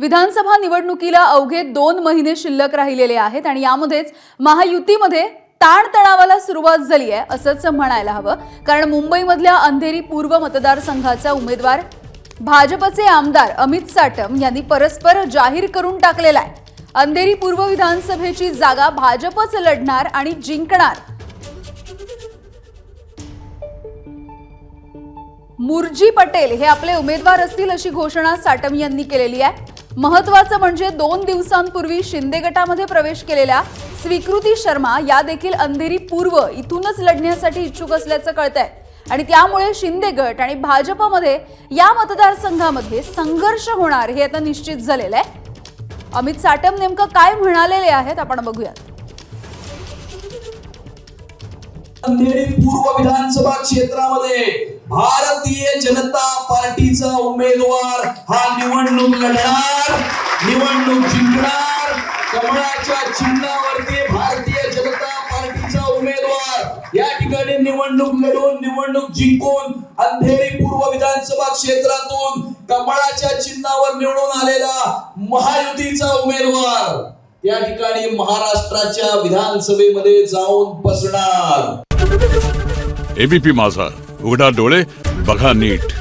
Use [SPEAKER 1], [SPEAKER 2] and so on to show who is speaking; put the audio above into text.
[SPEAKER 1] विधानसभा निवडणुकीला अवघे 2 महिने शिल्लक राहिलेले आहेत आणि यामध्येच महायुतीमध्ये ताणतणावाला सुरुवात झाली आहे असंच म्हणायला हवं। कारण मुंबईमधल्या अंधेरी पूर्व मतदारसंघाचा उमेदवार भाजपचे आमदार अमित साटम यांनी परस्पर जाहीर करून टाकलेला आहे। अंधेरी पूर्व विधानसभेची जागा भाजपच लढणार आणि जिंकणार। मुरजी पटेल हे आपले उमेदवार असतील अशी घोषणा साटम यांनी केलेली आहे। महत्त्वाचं म्हणजे 2 दिवसांपूर्वी शिंदे गटामध्ये प्रवेश केलेल्या स्वीकृती शर्मा या देखील अंधेरी पूर्व इथूनच लढण्यासाठी इच्छुक असल्याचं कळतंय आणि त्यामुळे शिंदे गट आणि भाजपमध्ये या मतदारसंघामध्ये संघर्ष होणार हे आता निश्चित झालेलं आहे। अमित साटम नेमकं काय म्हणालेले आहेत आपण बघूयात।
[SPEAKER 2] अंधेरी पूर्व विधानसभा क्षेत्रामध्ये भारतीय जनता पार्टीचा उमेदवार हा निवडणूक लढणार, निवडणूक जिंकणार। कमळाच्या चिन्हावरती भारतीय जनता पार्टीचा उमेदवार या ठिकाणी निवडणूक लढून निवडणूक जिंकून अंधेरी पूर्व विधानसभा क्षेत्रातून कमळाच्या चिन्हावर निवडून आलेला महायुतीचा उमेदवार या ठिकाणी महाराष्ट्राच्या विधानसभेमध्ये जाऊन बसणार।
[SPEAKER 3] एबीपी माझा, उघडा डोळे बघा नीट।